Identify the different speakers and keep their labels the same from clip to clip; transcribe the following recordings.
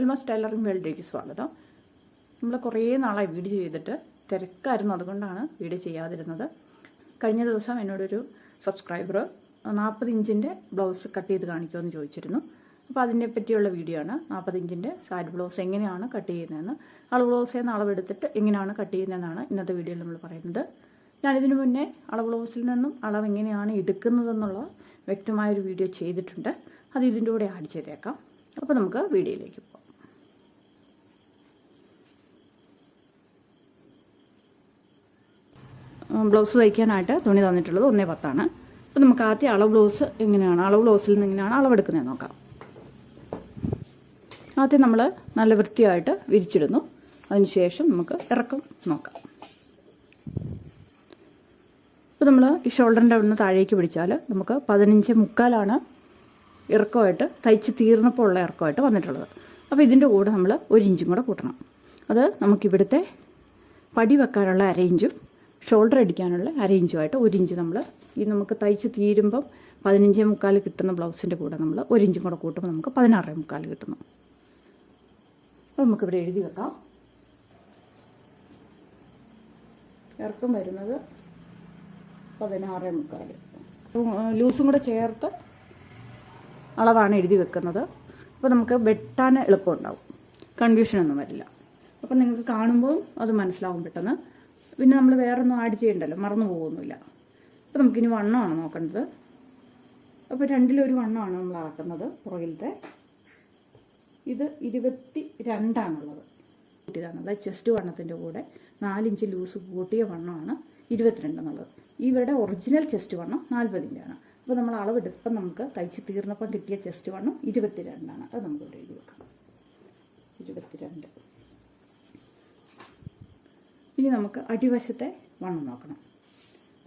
Speaker 1: എൽമാസ് tailoring വേൾഡിലേക്ക് സ്വാഗതം. നമ്മൾ കുറേ നാളായി വീഡിയോ ചെയ്തിട്ട് തിരക്കായിരുന്നു, അതുകൊണ്ടാണ് വീഡിയോ ചെയ്യാതിരുന്നത്. കഴിഞ്ഞ ദിവസം എന്നോടൊരു സബ്സ്ക്രൈബർ 40 ഇഞ്ചിൻ്റെ ബ്ലൗസ് കട്ട് ചെയ്ത് കാണിക്കുമെന്ന് ചോദിച്ചിരുന്നു. അപ്പോൾ അതിനെ പറ്റിയുള്ള വീഡിയോ ആണ്. 40 ഇഞ്ചിൻ്റെ സാരി ബ്ലൗസ് എങ്ങനെയാണ് കട്ട് ചെയ്യുന്നതെന്ന്, അളവ് ബ്ലൗസിൽ നിന്ന് അളവെടുത്തിട്ട് എങ്ങനെയാണ് കട്ട് ചെയ്യുന്നതെന്നാണ് ഇന്നത്തെ വീഡിയോയിൽ നമ്മൾ പറയുന്നത്. ഞാനിതിനു മുന്നേ അളവ് ബ്ലൗസിൽ നിന്നും അളവ് എങ്ങനെയാണ് എടുക്കുന്നതെന്നുള്ള വ്യക്തമായൊരു വീഡിയോ ചെയ്തിട്ടുണ്ട്. അത് ഇതിൻ്റെ കൂടെ ആഡ് ചെയ്തേക്കാം. അപ്പോൾ നമുക്ക് വീഡിയോയിലേക്ക് പോകാം. ബ്ലൗസ് തയ്ക്കാനായിട്ട് തുണി തന്നിട്ടുള്ളത് 1.10 അപ്പോൾ നമുക്ക് ആദ്യം അളവ് ബ്ലൗസ് എങ്ങനെയാണ്, അളവ് ബ്ലൗസിൽ നിന്ന് എങ്ങനെയാണ് അളവെടുക്കുന്നത് നോക്കാം. ആദ്യം നമ്മൾ നല്ല വൃത്തിയായിട്ട് വിരിച്ചിടുന്നു. അതിനുശേഷം നമുക്ക് ഇറക്കം നോക്കാം. അപ്പോൾ നമ്മൾ ഈ ഷോൾഡറിൻ്റെ അവിടെ നിന്ന് താഴേക്ക് പിടിച്ചാൽ നമുക്ക് 15.25 ഇറക്കമായിട്ട് തയ്ച്ച് തീർന്നപ്പോൾ ഉള്ള ഇറക്കമായിട്ട് വന്നിട്ടുള്ളത്. അപ്പോൾ ഇതിൻ്റെ കൂടെ നമ്മൾ 1 ഇഞ്ചും കൂടെ കൂട്ടണം. അത് നമുക്കിവിടുത്തെ പടി വെക്കാനുള്ള 1/2 ഇഞ്ചും ഷോൾഡർ അടിക്കാനുള്ള 1/2 ഇഞ്ചുമായിട്ട് 1 ഇഞ്ച് നമ്മൾ ഈ നമുക്ക് തയ്ച്ച് തീരുമ്പം 15.25 കിട്ടുന്ന ബ്ലൗസിൻ്റെ കൂടെ നമ്മൾ 1 ഇഞ്ചും കൂടെ കൂട്ടുമ്പോൾ നമുക്ക് 16.25 കിട്ടുന്നു. അപ്പോൾ നമുക്കിവിടെ എഴുതി വെക്കാം. ഇറക്കം വരുന്നത് 16.25. ലൂസും കൂടെ ചേർത്ത് അളവാണ് എഴുതി വെക്കുന്നത്. അപ്പോൾ നമുക്ക് വെട്ടാൻ എളുപ്പമുണ്ടാവും, കൺഫ്യൂഷനൊന്നും വരില്ല. അപ്പോൾ നിങ്ങൾക്ക് കാണുമ്പോൾ അത് മനസ്സിലാവും പെട്ടെന്ന്. പിന്നെ നമ്മൾ വേറൊന്നും ആഡ് ചെയ്യണ്ടല്ലോ, മറന്നു പോകുന്നില്ല. അപ്പോൾ നമുക്കിനി വണ്ണമാണ് നോക്കേണ്ടത്. അപ്പോൾ 2-1 വണ്ണമാണ് നമ്മൾ അളക്കുന്നത്. പുറകിലത്തെ ഇത് 22 ഇതാണ്. അതായത് ചെസ്റ്റ് വണ്ണത്തിൻ്റെ കൂടെ 4 ഇഞ്ച് ലൂസ് കൂട്ടിയ വണ്ണമാണ് 22 എന്നുള്ളത്. ഇവിടെ ഒറിജിനൽ ചെസ്റ്റ് വണ്ണം 40 ഇഞ്ചാണ്. അപ്പോൾ നമ്മൾ അളവെടുത്തപ്പം നമുക്ക് തയ്ച്ച് തീർന്നപ്പം കിട്ടിയ ചെസ്റ്റ് വണ്ണം 22. അത് നമുക്കിവിടെ എഴുതി വെക്കാം, 22. ഇനി നമുക്ക് അടിവശത്തെ വണ്ണം നോക്കണം,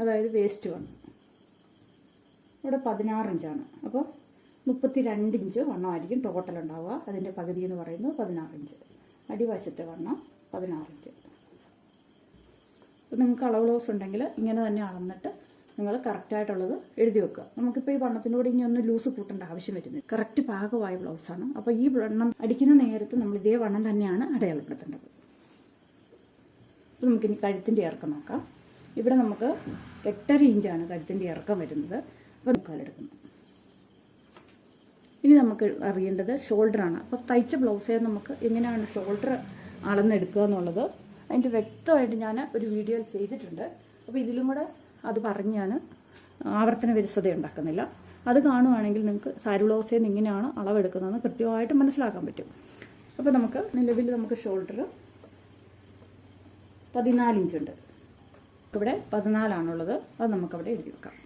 Speaker 1: അതായത് വേസ്റ്റ് വണ്ണം. ഇവിടെ 16 ഇഞ്ചാണ്. അപ്പോൾ 32 ഇഞ്ച് വണ്ണമായിരിക്കും ടോട്ടൽ ഉണ്ടാവുക. അതിൻ്റെ പകുതി എന്ന് പറയുന്നത് 16 ഇഞ്ച്. അടിവശത്തെ വണ്ണം 16 ഇഞ്ച്. അപ്പോൾ നിങ്ങൾക്ക് അളവ് ബ്ലൗസ് ഉണ്ടെങ്കിൽ ഇങ്ങനെ തന്നെ അളന്നിട്ട് നിങ്ങൾ കറക്റ്റായിട്ടുള്ളത് എഴുതി വെക്കുക. നമുക്കിപ്പോൾ ഈ വണ്ണത്തിനോട് ഇനി ഒന്നും ലൂസ് കൂട്ടേണ്ട ആവശ്യം വരുന്നില്ല. കറക്റ്റ് പാകമായ ബ്ലൗസാണ്. അപ്പോൾ ഈ വണ്ണം അടിക്കുന്ന നേരത്ത് നമ്മൾ ഇതേ വണ്ണം തന്നെയാണ് അടയാളപ്പെടുത്തേണ്ടത്. അപ്പോൾ നമുക്കിനി കഴുത്തിൻ്റെ ഇറക്കം നോക്കാം. ഇവിടെ നമുക്ക് 8.5 ഇഞ്ചാണ് കഴുത്തിൻ്റെ ഇറക്കം വരുന്നത്. അപ്പോൾ മുക്കാലെടുക്കുന്നു. ഇനി നമുക്ക് അറിയേണ്ടത് ഷോൾഡറാണ്. അപ്പോൾ തയ്ച്ച ബ്ലൗസേ നമുക്ക് എങ്ങനെയാണ് ഷോൾഡർ അളന്നെടുക്കുക എന്നുള്ളത് അതിൻ്റെ വ്യക്തമായിട്ട് ഞാൻ ഒരു വീഡിയോ ചെയ്തിട്ടുണ്ട്. അപ്പോൾ ഇതിലും കൂടെ അത് പറഞ്ഞ് ഞാൻ ആവർത്തന വിരസത ഉണ്ടാക്കുന്നില്ല. അത് കാണുവാണെങ്കിൽ നിങ്ങൾക്ക് സാരി ബ്ലൗസിൽ നിന്ന് ഇങ്ങനെയാണ് അളവെടുക്കുന്നതെന്ന് കൃത്യമായിട്ട് മനസ്സിലാക്കാൻ പറ്റും. അപ്പോൾ നമുക്ക് നിലവിൽ നമുക്ക് ഷോൾഡർ 14 ഇഞ്ചുണ്ട്. ഇവിടെ 14ആണുള്ളത്. അത് നമുക്കവിടെ എഴുതി വെക്കാം.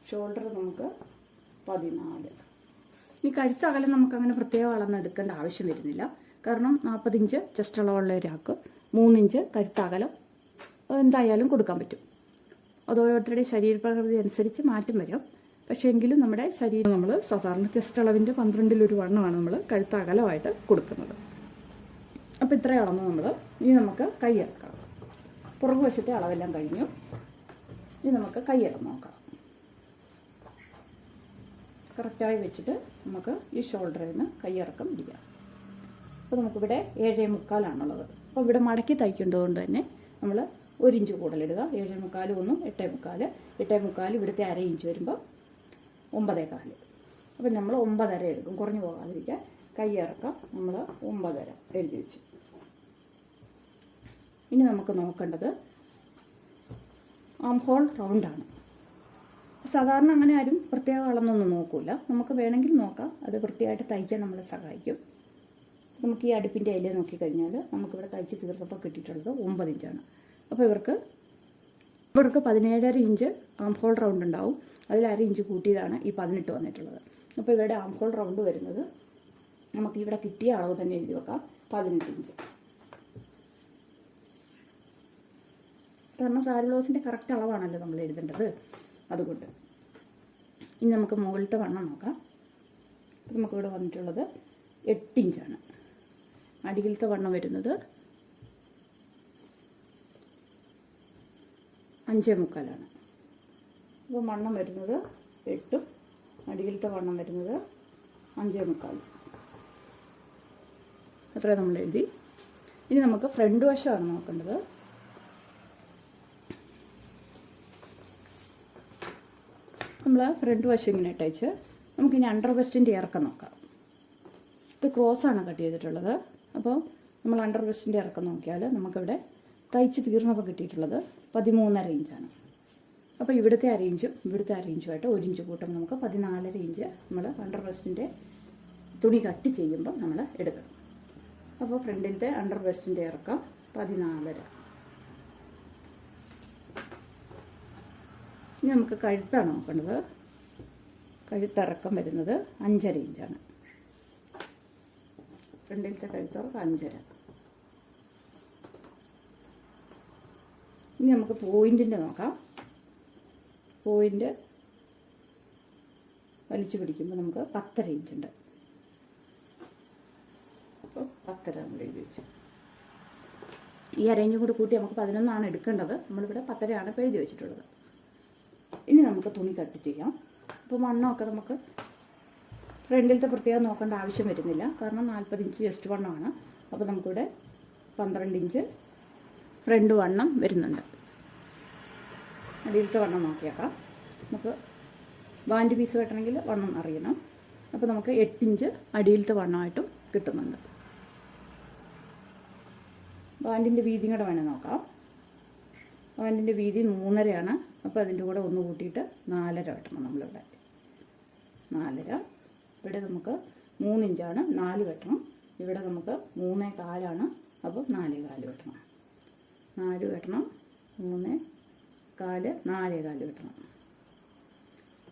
Speaker 1: ഷോൾഡർ നമുക്ക് 14. ഈ കഴുത്തകലം നമുക്കങ്ങനെ പ്രത്യേകം അളന്നെടുക്കേണ്ട ആവശ്യം വരുന്നില്ല. കാരണം 40 ഇഞ്ച് ചെസ്റ്റ് അളവുള്ള ഒരാൾക്ക് 3 ഇഞ്ച് കഴുത്തകലം എന്തായാലും കൊടുക്കാൻ പറ്റും. അത് ഓരോരുത്തരുടെ ശരീരപ്രകൃതി അനുസരിച്ച് മാറ്റം വരും. പക്ഷേ എങ്കിലും നമ്മുടെ ശരീരം നമ്മൾ സാധാരണ ചെസ്റ്റ് അളവിൻ്റെ 12-1 വണ്ണമാണ് നമ്മൾ കഴുത്തകലമായിട്ട് കൊടുക്കുന്നത്. അപ്പോൾ ഇത്രയും അളന്ന് നമ്മൾ ഇനി നമുക്ക് കൈയിറക്കാം. പുറകുവശത്തെ അളവെല്ലാം കഴിഞ്ഞു. ഇനി നമുക്ക് കൈയിറം നോക്കാം. കറക്റ്റായി വെച്ചിട്ട് നമുക്ക് ഈ ഷോൾഡറിൽ നിന്ന് കൈയിറക്കം ഇരിക്കാം. അപ്പോൾ നമുക്കിവിടെ 7.25 അപ്പോൾ ഇവിടെ മടക്കി തയ്ക്കേണ്ടതുകൊണ്ട് തന്നെ നമ്മൾ 1 ഇഞ്ച് കൂടുതലിടുക. 7.25 1 8.25. 8.25 ഇവിടുത്തെ 1/2 ഇഞ്ച് വരുമ്പോൾ 9.25. അപ്പം നമ്മൾ 9.5 എടുക്കും, കുറഞ്ഞു പോകാതിരിക്കാൻ. കൈയിറക്കം നമ്മൾ 9.5 എഴുതി വെച്ചു. ഇനി നമുക്ക് നോക്കേണ്ടത് ആം ഹോൾ റൗണ്ടാണ്. സാധാരണ അങ്ങനെ ആരും പ്രത്യേക അളന്നൊന്നും നോക്കില്ല. നമുക്ക് വേണമെങ്കിൽ നോക്കാം, അത് വൃത്തിയായിട്ട് തയ്ക്കാൻ നമ്മളെ സഹായിക്കും. നമുക്ക് ഈ അടുപ്പിൻ്റെ ഇല നോക്കിക്കഴിഞ്ഞാൽ നമുക്കിവിടെ തയ്ച്ച് തീർത്തപ്പോൾ കിട്ടിയിട്ടുള്ളത് 9 ഇഞ്ചാണ്. അപ്പോൾ ഇവർക്ക് 17.5 ഇഞ്ച് ആം ഹോൾ റൗണ്ട് ഉണ്ടാവും. അതിൽ 1/2 ഇഞ്ച് കൂട്ടിയതാണ് ഈ 18 വന്നിട്ടുള്ളത്. അപ്പോൾ ഇവരുടെ ആം ഹോൾ റൗണ്ട് വരുന്നത് നമുക്ക് ഇവിടെ കിട്ടിയ അളവ് തന്നെ എഴുതി വെക്കാം, 18 ഇഞ്ച്. കാരണം സാരി ബ്ലൗസിൻ്റെ കറക്റ്റ് അളവാണല്ലോ നമ്മൾ എഴുതേണ്ടത്, അതുകൊണ്ട്. ഇനി നമുക്ക് മുകളിലത്തെ വണ്ണം നോക്കാം. നമുക്കിവിടെ വന്നിട്ടുള്ളത് 8 ഇഞ്ചാണ്. അടിയിലത്തെ വണ്ണം വരുന്നത് 5.25. അപ്പോൾ വണ്ണം വരുന്നത് 8, അടിയിലത്തെ വണ്ണം വരുന്നത് 5.25. അത്രയും നമ്മൾ എഴുതി. ഇനി നമുക്ക് ഫ്രണ്ട് വശമാണ് നോക്കേണ്ടത്. നമ്മൾ ഫ്രണ്ട് വശം ഇങ്ങനെ ഇട്ടേച്ച് നമുക്കിനി അണ്ടർ വെസ്റ്റിൻ്റെ ഇറക്കം നോക്കാം. ഇത് ക്രോസാണ് കട്ട് ചെയ്തിട്ടുള്ളത്. അപ്പോൾ നമ്മൾ അണ്ടർ വെസ്റ്റിൻ്റെ ഇറക്കം നോക്കിയാൽ നമുക്കിവിടെ തയ്ച്ച് തീർന്നപ്പോൾ കിട്ടിയിട്ടുള്ളത് 13.5 ഇഞ്ചാണ്. അപ്പോൾ ഇവിടുത്തെ അരയിഞ്ചും ഇവിടുത്തെ അരയിഞ്ചുമായിട്ട് 1 ഇഞ്ച് കൂട്ടുമ്പോൾ നമുക്ക് 14.5 ഇഞ്ച് നമ്മൾ അണ്ടർ വെസ്റ്റിൻ്റെ തുണി കട്ട് ചെയ്യുമ്പോൾ നമ്മൾ എടുക്കണം. അപ്പോൾ ഫ്രണ്ടിലത്തെ അണ്ടർ വെസ്റ്റിൻ്റെ ഇറക്കം 14.5. ഇനി നമുക്ക് കഴുത്താണ് നോക്കേണ്ടത്. കഴുത്തിറക്കം വരുന്നത് 5.5 ഇഞ്ചാണ്. ഫ്രണ്ടിലത്തെ കഴുത്തിറക്കം 5.5. ഇനി നമുക്ക് പോയിൻറ്റിൻ്റെ നോക്കാം. പോയിൻ്റ് വലിച്ചു പിടിക്കുമ്പോൾ നമുക്ക് 10.5 ഇഞ്ചുണ്ട്. അപ്പോൾ 10.5 നമ്മൾ എഴുതി വെച്ചു. ഈ അരയിഞ്ചും കൂടി കൂട്ടി നമുക്ക് 11 എടുക്കേണ്ടത്. നമ്മളിവിടെ 10.5 ഇപ്പോൾ എഴുതി വെച്ചിട്ടുള്ളത്. ഇനി നമുക്ക് തുണി കട്ട് ചെയ്യാം. അപ്പോൾ വണ്ണമൊക്കെ നമുക്ക് ഫ്രണ്ടിലത്തെ പ്രത്യേകം നോക്കേണ്ട ആവശ്യം വരുന്നില്ല, കാരണം 40 ഇഞ്ച് ജസ്റ്റ് വണ്ണമാണ്. അപ്പോൾ നമുക്കിവിടെ 12 ഇഞ്ച് ഫ്രണ്ട് വണ്ണം വരുന്നുണ്ട്. അടിയിലത്തെ വണ്ണം നോക്കിയേക്കാം. നമുക്ക് ബാൻഡ് പീസ് വെട്ടണമെങ്കിൽ വണ്ണം അറിയണം. അപ്പോൾ നമുക്ക് 8 ഇഞ്ച് അടിയിലത്തെ വണ്ണമായിട്ടും കിട്ടുന്നുണ്ട്. ബാൻഡിൻ്റെ വീതി കൂടെ വേണേൽ നോക്കാം. ബാൻഡിൻ്റെ വീതി 3.5 അപ്പോൾ അതിൻ്റെ കൂടെ 1 കൂട്ടിയിട്ട് 4.5 വെട്ടണം. നമ്മളിവിടെ 4.5. ഇവിടെ നമുക്ക് 3 ഇഞ്ചാണ്, 4 വെട്ടണം. ഇവിടെ നമുക്ക് 3.25 അപ്പോൾ 4.25 വെട്ടണം. 4 വെട്ടണം, 3.25, 4.25 വെട്ടണം.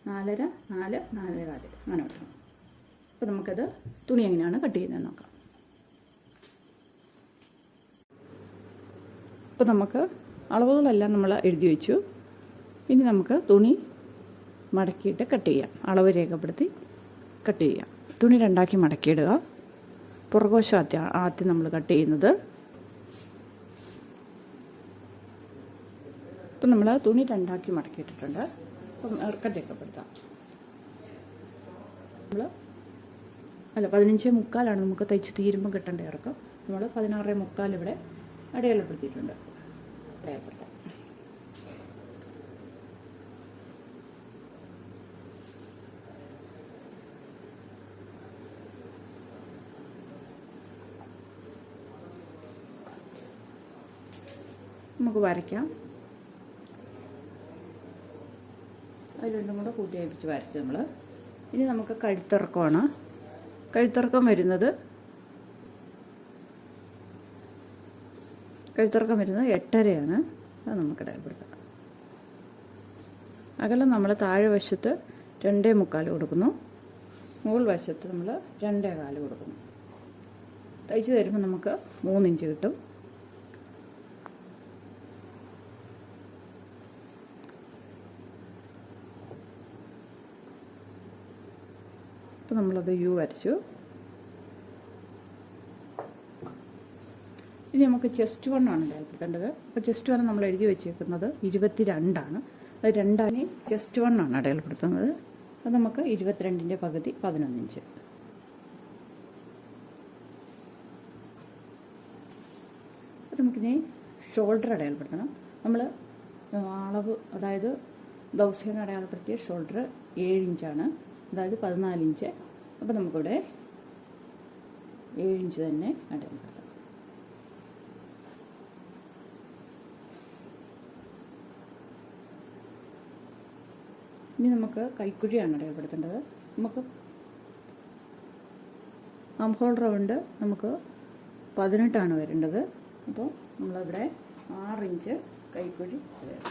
Speaker 1: 4.5, 4, 4.25 അങ്ങനെ വെട്ടണം. അപ്പോൾ നമുക്കത് തുണി എങ്ങനെയാണ് കട്ട് ചെയ്യുന്നത് നോക്കാം. അപ്പോൾ നമുക്ക് അളവുകളെല്ലാം നമ്മൾ എഴുതി വെച്ചു. ഇനി നമുക്ക് തുണി മടക്കിയിട്ട് കട്ട് ചെയ്യാം. അളവ് രേഖപ്പെടുത്തി കട്ട് ചെയ്യാം. തുണി 2ആക്കി മടക്കിയിടുക. പുറകുവശം ആദ്യം നമ്മൾ കട്ട് ചെയ്യുന്നത്. ഇപ്പം നമ്മൾ തുണി 2ആക്കി മടക്കിയിട്ടിട്ടുണ്ട്. അപ്പം ഇറക്കം രേഖപ്പെടുത്താം. 15.25 നമുക്ക് തയ്ച്ച് തീരുമ്പോൾ കിട്ടേണ്ട ഇറക്കം. നമ്മൾ 16.25 ഇവിടെ അടയാളപ്പെടുത്തിയിട്ടുണ്ട്. അടയാളപ്പെടുത്താം. നമുക്ക് വരയ്ക്കാം. അതിൽ രണ്ടും കൂടെ കൂട്ടി അയപ്പിച്ച് വരച്ച് നമ്മൾ. ഇനി നമുക്ക് കഴുത്തിറക്കമാണ്. കഴുത്തിറക്കം വരുന്നത് 8.5. അത് നമുക്ക് ഇടപെടുത്താം. അകലം നമ്മൾ താഴെ വശത്ത് 2.25 കൊടുക്കുന്നു. മുകൾ വശത്ത് നമ്മൾ 2.25 കൊടുക്കുന്നു. തയ്ച്ച് തരുമ്പോൾ നമുക്ക് 3 ഇഞ്ച് കിട്ടും. അപ്പോൾ നമ്മളത് യു വരച്ചു. ഇനി നമുക്ക് ചെസ്റ്റ് വണ്ണാണ് അടയാളപ്പെടുത്തേണ്ടത്. അപ്പോൾ ചെസ്റ്റ് വണ്ണം നമ്മൾ എഴുതി വെച്ചേക്കുന്നത് 22. അത് 2 ചെസ്റ്റ് വണ്ണാണ് അടയാളപ്പെടുത്തുന്നത്. അത് നമുക്ക് 22ൻ്റെ പകുതി 11 ഇഞ്ച്. അപ്പോൾ നമുക്കിനി ഷോൾഡർ അടയാളപ്പെടുത്തണം. നമ്മൾ അളവ്, അതായത് ബ്ലൗസിന് അടയാളപ്പെടുത്തിയ ഷോൾഡർ 7 ഇഞ്ചാണ്, അതായത് 14 ഇഞ്ച്. അപ്പോൾ നമുക്കിവിടെ 7 ഇഞ്ച് തന്നെ അടയാളപ്പെടുത്താം. ഇനി നമുക്ക് കൈക്കുഴിയാണ് അടയാളപ്പെടുത്തേണ്ടത്. നമുക്ക് ആം ഹോൾ റൗണ്ട് നമുക്ക് 18 വരേണ്ടത്. അപ്പോൾ നമ്മളിവിടെ 6 ഇഞ്ച് കൈക്കുഴി വരും.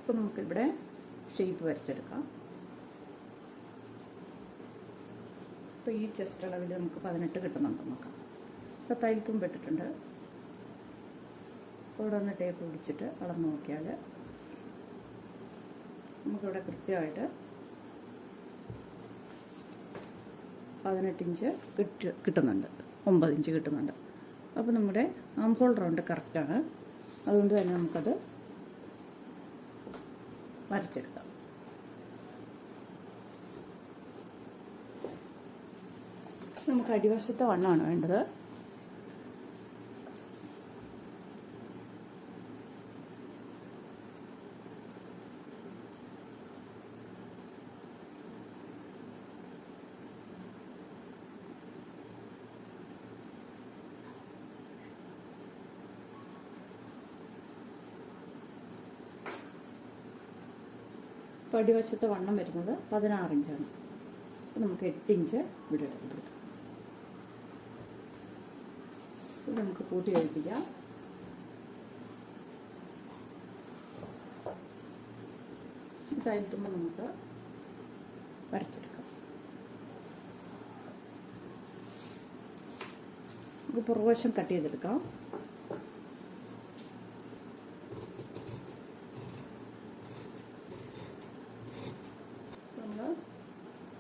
Speaker 1: അപ്പോൾ നമുക്കിവിടെ ഷേപ്പ് വരച്ചെടുക്കാം. അപ്പോൾ ഈ ചെസ്റ്റ് അളവിൽ നമുക്ക് 18 കിട്ടുന്നുണ്ട് നോക്കാം. ഇപ്പോൾ തയ്യൽത്തും പെട്ടിട്ടുണ്ട്. അപ്പോൾ ഇവിടെ ഒന്ന് ടേപ്പ് പിടിച്ചിട്ട് അളന്ന് നോക്കിയാൽ നമുക്കിവിടെ കൃത്യമായിട്ട് 18 ഇഞ്ച് കിട്ടുന്നുണ്ട്, 9 ഇഞ്ച് കിട്ടുന്നുണ്ട്. അപ്പോൾ നമ്മുടെ ആം ഹോൾ റൗണ്ട് കറക്റ്റാണ്. അതുകൊണ്ട് തന്നെ നമുക്കത് വരച്ചെടുക്കാം. നമുക്ക് അടിവശത്തെ വണ്ണമാണ് വേണ്ടത്. അപ്പോൾ അടിവശത്തെ വണ്ണം വരുന്നത് 16 ഇഞ്ചാണ്. അപ്പോൾ നമുക്ക് 8 ഇഞ്ച് ഇവിടെ എടുക്കുന്നത്. ഇത് നമുക്ക് കൂട്ടി കഴിപ്പിക്കാം. ഇതായെത്തുമ്പോൾ നമുക്ക് വരച്ചെടുക്കാം. നമുക്ക് പുറകുവശം കട്ട് ചെയ്തെടുക്കാം.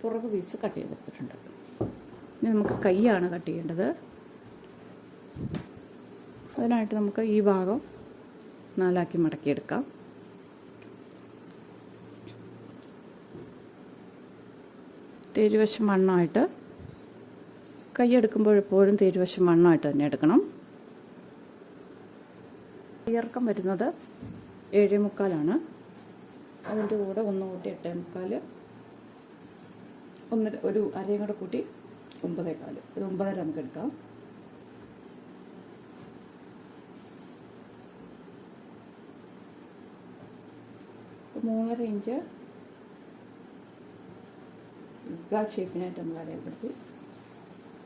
Speaker 1: പുറകു പീസ് കട്ട് ചെയ്തെടുത്തിട്ടുണ്ട്. ഇനി നമുക്ക് കൈയാണ് കട്ട് ചെയ്യേണ്ടത്. അതിനായിട്ട് നമുക്ക് ഈ ഭാഗം 4 മടക്കിയെടുക്കാം. തേരുവശം വണ്ണമായിട്ട് കൈ എടുക്കുമ്പോൾ എപ്പോഴും തേരുവശം വണ്ണമായിട്ട് തന്നെ എടുക്കണം. ഇറക്കം വരുന്നത് 7.25 അതിൻ്റെ കൂടെ 1 കൂട്ടി 8.25, ഒരു അരയും കൂടെ കൂട്ടി 9.25. ഒരു 9.5 നമുക്ക് എടുക്കാം. അപ്പോൾ 3.5 ഇഞ്ച് ഷേപ്പിനായിട്ട് നമ്മൾ അടയാളപ്പെടുത്തി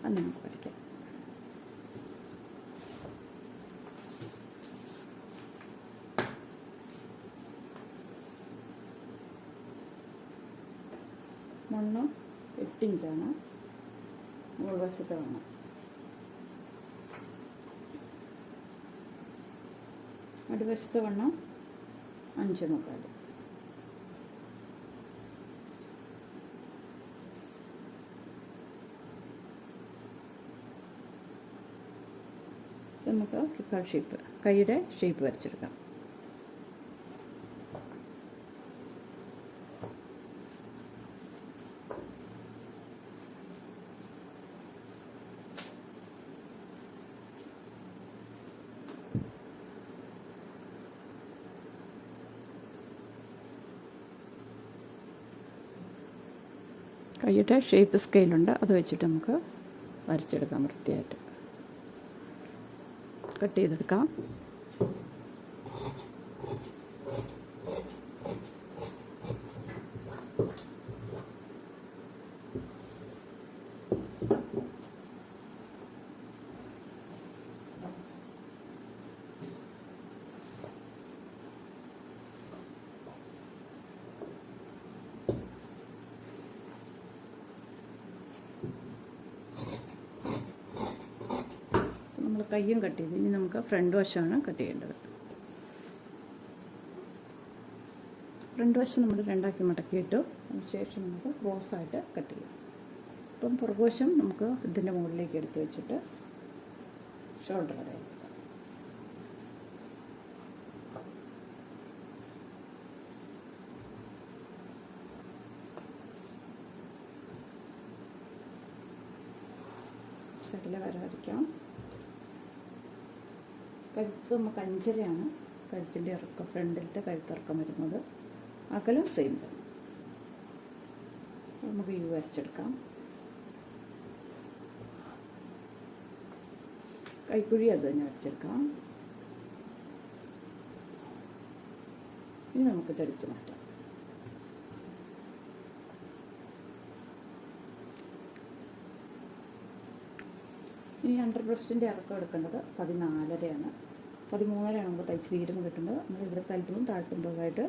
Speaker 1: അത് നമുക്ക് വരയ്ക്കാം. വണ്ണം 8 ഇഞ്ചാണ് മുകൾവശത്തെ വണ്ണം. അടിവശത്തെ വണ്ണം 5.25. നമുക്ക് റിക്കാൾ ഷേപ്പ്, കൈയുടെ ഷേപ്പ് വരച്ചെടുക്കാം. കൈയുടെ ഷേപ്പ് സ്കെയിലുണ്ട്, അത് വെച്ചിട്ട് നമുക്ക് വരച്ചെടുക്കാം. വൃത്തിയായിട്ട് കട്ട് ചെയ്തെടുക്കാം. നമ്മൾ കയ്യും കട്ട് ചെയ്ത് ഇനി നമുക്ക് ഫ്രണ്ട് വശമാണ് കട്ട് ചെയ്യേണ്ടത്. ഫ്രണ്ട് വശം നമ്മൾ 2 മടക്കിയിട്ടു. അതിനുശേഷം നമുക്ക് ക്രോസായിട്ട് കട്ട് ചെയ്യാം. അപ്പം പുറകുവശം നമുക്ക് ഇതിൻ്റെ മുകളിലേക്ക് എടുത്ത് വെച്ചിട്ട് ഷോൾഡർ വരയാം. സൈഡിലെ വര വരയ്ക്കാം. കഴുത്ത് നമുക്ക് 5.5 കഴുത്തിൻ്റെ ഇറക്കം, ഫ്രണ്ടിലത്തെ കഴുത്തിറക്കം വരുന്നത്. അകലം സെയിം തന്നെ. നമുക്ക് യു വരച്ചെടുക്കാം. കൈക്കുഴി അത് തന്നെ വരച്ചെടുക്കാം. ഇനി നമുക്ക് ഇതെടുത്ത് മാറ്റാം. ഇനി അണ്ടർ ബ്രസ്റ്റിൻ്റെ ഇറക്കം എടുക്കേണ്ടത് 14.5. 13.5 നമുക്ക് തയ്ച്ച് തീരുമ്പോൾ കിട്ടുന്നത്. നമ്മൾ ഇവിടെ സ്ഥലത്തും താഴ്ത്തുമ്പോഴായിട്ട്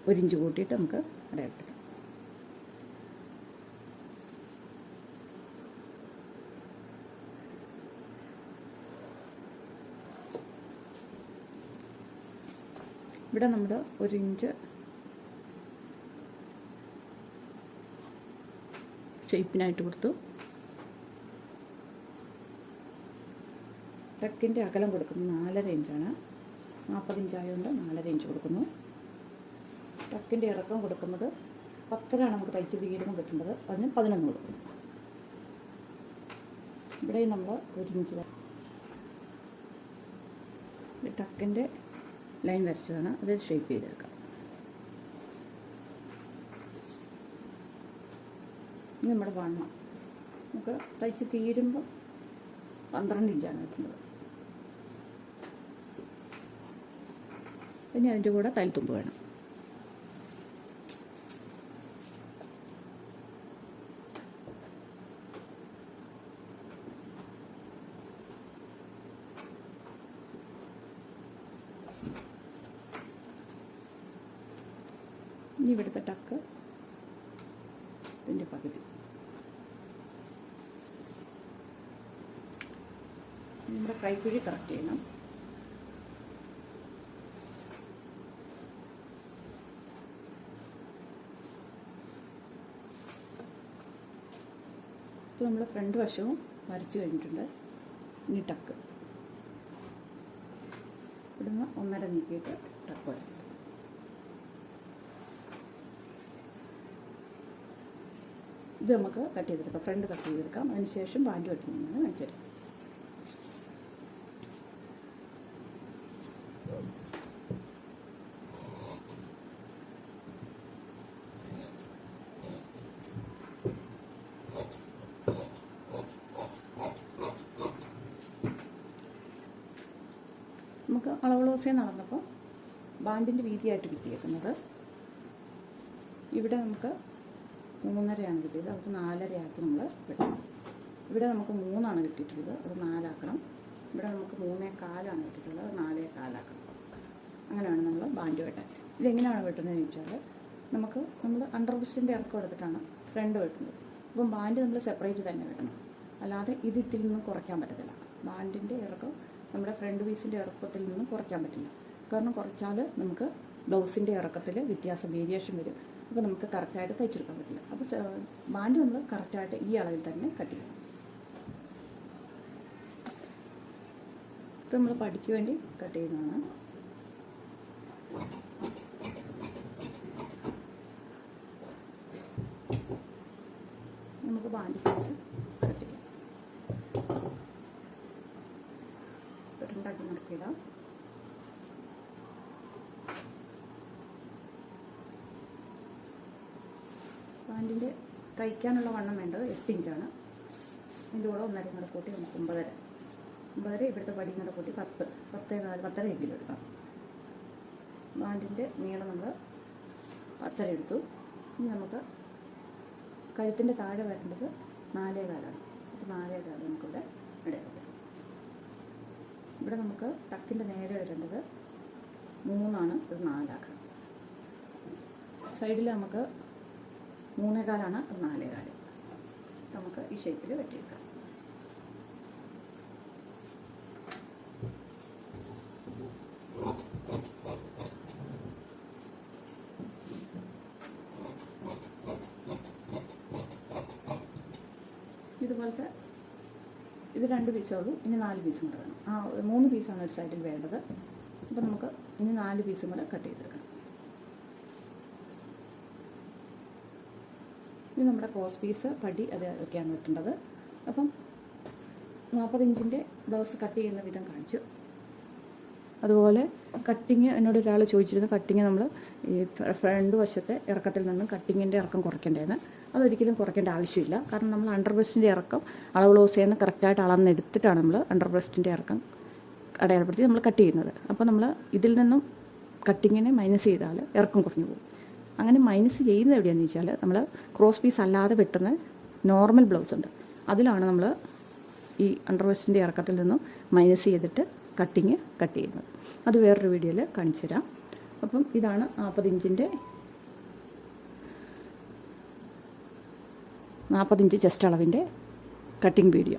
Speaker 1: 1 ഇഞ്ച് കൂട്ടിയിട്ട് നമുക്ക് അടയാളപ്പെടുത്താം. ഇവിടെ നമ്മൾ 1 ഇഞ്ച് ഷേപ്പിനായിട്ട് കൊടുത്തു. ടക്കിൻ്റെ അകലം കൊടുക്കുന്നത് 4.5 ഇഞ്ചാണ്. 40 ഇഞ്ചായതുകൊണ്ട് 4.5 ഇഞ്ച് കൊടുക്കുന്നു. ടക്കിൻ്റെ ഇറക്കം കൊടുക്കുന്നത് 10 നമുക്ക് തയ്ച്ച് തീരുമ്പോൾ കിട്ടുന്നത്. അതിന് 11 കൊടുക്കുന്നു. ഇവിടെ നമ്മൾ 1 ഇഞ്ച് ടക്കിൻ്റെ ലൈൻ വരച്ചതാണ്, അത് ഷേപ്പ് ചെയ്തെടുക്കാം. ഇനി നമ്മുടെ വണ്ണം നമുക്ക് തയ്ച്ച് തീരുമ്പോൾ 12 ഇഞ്ചാണ് കിട്ടുന്നത്. പിന്നെ അതിൻ്റെ കൂടെ തയ്യൽത്തുമ്പ് വേണം. ഇനി ഇവിടുത്തെ ടക്ക് ഇതിൻ്റെ പകുതി. നമ്മുടെ കൈക്കുഴി കറക്റ്റ് ചെയ്യണം. ഇപ്പോൾ നമ്മൾ ഫ്രണ്ട് വശവും വരച്ച് കഴിഞ്ഞിട്ടുണ്ട്. ഇനി ടക്ക് ഇവിടുന്ന് 1.5 നീക്കിയിട്ട് ടക്ക് വരാം. ഇത് നമുക്ക് കട്ട് ചെയ്തെടുക്കാം, ഫ്രണ്ട് കട്ട് ചെയ്തെടുക്കാം. അതിനുശേഷം ബാൻഡ് വെട്ടുന്നതാണ് കാണിച്ചു തരാം. നമുക്ക് അളവ് ബ്ലൗസേ നടന്നപ്പോൾ ബാൻഡിൻ്റെ വീതിയായിട്ട് കിട്ടിയേക്കുന്നത് ഇവിടെ നമുക്ക് 3.5 കിട്ടിയത്, അത് 4.5 ആക്കി നമ്മൾ വെട്ടണം. ഇവിടെ നമുക്ക് 3 കിട്ടിയിട്ടുള്ളത്, അത് 4 ആക്കണം. ഇവിടെ നമുക്ക് 3.25 കിട്ടിയിട്ടുള്ളത്, അത് 4.25 ആക്കണം. അങ്ങനെയാണ് നമ്മൾ ബാൻഡ് വെട്ടാൻ. ഇതെങ്ങനെയാണ് വെട്ടുന്നതെന്ന് ചോദിച്ചാൽ നമ്മൾ അണ്ടർ ബ്രസ്റ്റിൻ്റെ ഇറക്കം എടുത്തിട്ടാണ് ഫ്രണ്ട് വെട്ടുന്നത്. അപ്പം ബാൻഡ് നമ്മൾ സെപ്പറേറ്റ് തന്നെ വെട്ടണം, അല്ലാതെ ഇതിൽ നിന്നും കുറയ്ക്കാൻ പറ്റത്തില്ല. ബാൻഡിൻ്റെ ഇറക്കം നമ്മുടെ ഫ്രണ്ട് പീസിൻ്റെ ഇറക്കത്തിൽ നിന്നും കുറയ്ക്കാൻ പറ്റില്ല. കാരണം കുറച്ചാൽ നമുക്ക് ബ്ലൗസിൻ്റെ ഇറക്കത്തിൽ വ്യത്യാസം വേരിയേഷൻ വരും. അപ്പോൾ നമുക്ക് കറക്റ്റായിട്ട് തയ്ച്ചെടുക്കാൻ പറ്റില്ല. അപ്പോൾ ബാൻഡ് നമ്മൾ കറക്റ്റായിട്ട് ഈ അളവിൽ തന്നെ കട്ട് ചെയ്യണം. ഇത് നമ്മൾ പഠിക്ക് വേണ്ടി കട്ട് ചെയ്യുന്നതാണ്. നമുക്ക് ബാൻഡ് പീസ് കട്ട് ചെയ്യാം. ഉണ്ടാക്കി മടക്കിയിടാം. പാൻറ്റിൻ്റെ തയ്ക്കാനുള്ള വണ്ണം വേണ്ടത് 8 ഇഞ്ചാണ്. അതിൻ്റെ കൂടെ 1.5 കൂടെ കൂട്ടി നമുക്ക് 9.5 ഇവിടുത്തെ പടിയും കൂടെ കൂട്ടി 10 എങ്കിലും എടുക്കാം. പാൻറ്റിൻ്റെ നീളം നമ്മൾ 10 എടുത്തു. ഇനി നമുക്ക് കഴുത്തിൻ്റെ താഴെ വരേണ്ടത് 4.25 അപ്പോൾ 4.25 നമുക്കിവിടെ ഇടയാക്കാം. ഇവിടെ നമുക്ക് ടക്കിൻ്റെ നേരെ വരേണ്ടത് 3 ഇത് 4 ആക്കണം. സൈഡിൽ നമുക്ക് 3.25 അത് 4.25. നമുക്ക് ഈ ഷേപ്പിൽ വെട്ടിയെടുക്കാം. ഇതുപോലത്തെ ഇത് 2 പീസേ ഉള്ളൂ. ഇനി 4 പീസും കൂടെ വേണം. 3 പീസാണ് ഒരു സൈഡിൽ വേണ്ടത്. അപ്പോൾ നമുക്ക് ഇനി 4 പീസും കൂടെ കട്ട് ചെയ്തെടുക്കണം. ഇത് നമ്മുടെ ക്രോസ് പീസ് പടി അതൊക്കെയാണ് വെട്ടേണ്ടത്. അപ്പം 40 ഇഞ്ചിൻ്റെ ബ്ലൗസ് കട്ട് ചെയ്യുന്ന വിധം കാണിച്ചു. അതുപോലെ കട്ടിങ് എന്നോട് ഒരാൾ ചോദിച്ചിരുന്നു, കട്ടിങ് നമ്മൾ ഈ ഫ്രണ്ട് വശത്തെ ഇറക്കത്തിൽ നിന്നും കട്ടിങ്ങിൻ്റെ ഇറക്കം കുറയ്ക്കേണ്ടതെന്ന്. അതൊരിക്കലും കുറയ്ക്കേണ്ട ആവശ്യമില്ല. കാരണം നമ്മൾ അണ്ടർ ബ്രസ്റ്റിൻ്റെ ഇറക്കം അളവ് ബ്ലൗസിൽ നിന്ന് കറക്റ്റായിട്ട് അളന്നെടുത്തിട്ടാണ് നമ്മൾ അണ്ടർ ബ്രസ്റ്റിൻ്റെ ഇറക്കം അടയാളപ്പെടുത്തി നമ്മൾ കട്ട് ചെയ്യുന്നത്. അപ്പോൾ നമ്മൾ ഇതിൽ നിന്നും കട്ടിങ്ങിനെ മൈനസ് ചെയ്താൽ ഇറക്കം കുറഞ്ഞു പോകും. അങ്ങനെ മൈനസ് ചെയ്യുന്നത് എവിടെയാണെന്ന് ചോദിച്ചാൽ നമ്മൾ ക്രോസ് പീസ് അല്ലാതെ വെട്ടുന്ന നോർമൽ ബ്ലൗസ് ഉണ്ട്, അതിലാണ് നമ്മൾ ഈ അണ്ടർ ബ്രസ്റ്റിൻ്റെ ഇറക്കത്തിൽ നിന്നും മൈനസ് ചെയ്തിട്ട് കട്ട് ചെയ്യുന്നത്. അത് വേറൊരു വീഡിയോയിൽ കാണിച്ചു തരാം. അപ്പം ഇതാണ് 40 ഇഞ്ച് ചെസ്റ്റ് അളവിൻ്റെ കട്ടിങ് വീഡിയോ.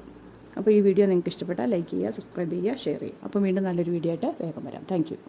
Speaker 1: അപ്പോൾ ഈ വീഡിയോ നിങ്ങൾക്ക് ഇഷ്ടപ്പെട്ടാൽ ലൈക്ക് ചെയ്യുക, സബ്സ്ക്രൈബ് ചെയ്യുക, ഷെയർ ചെയ്യുക. അപ്പോൾ വീണ്ടും നല്ലൊരു വീഡിയോ ആയിട്ട് വേഗം വരാം. Thank you.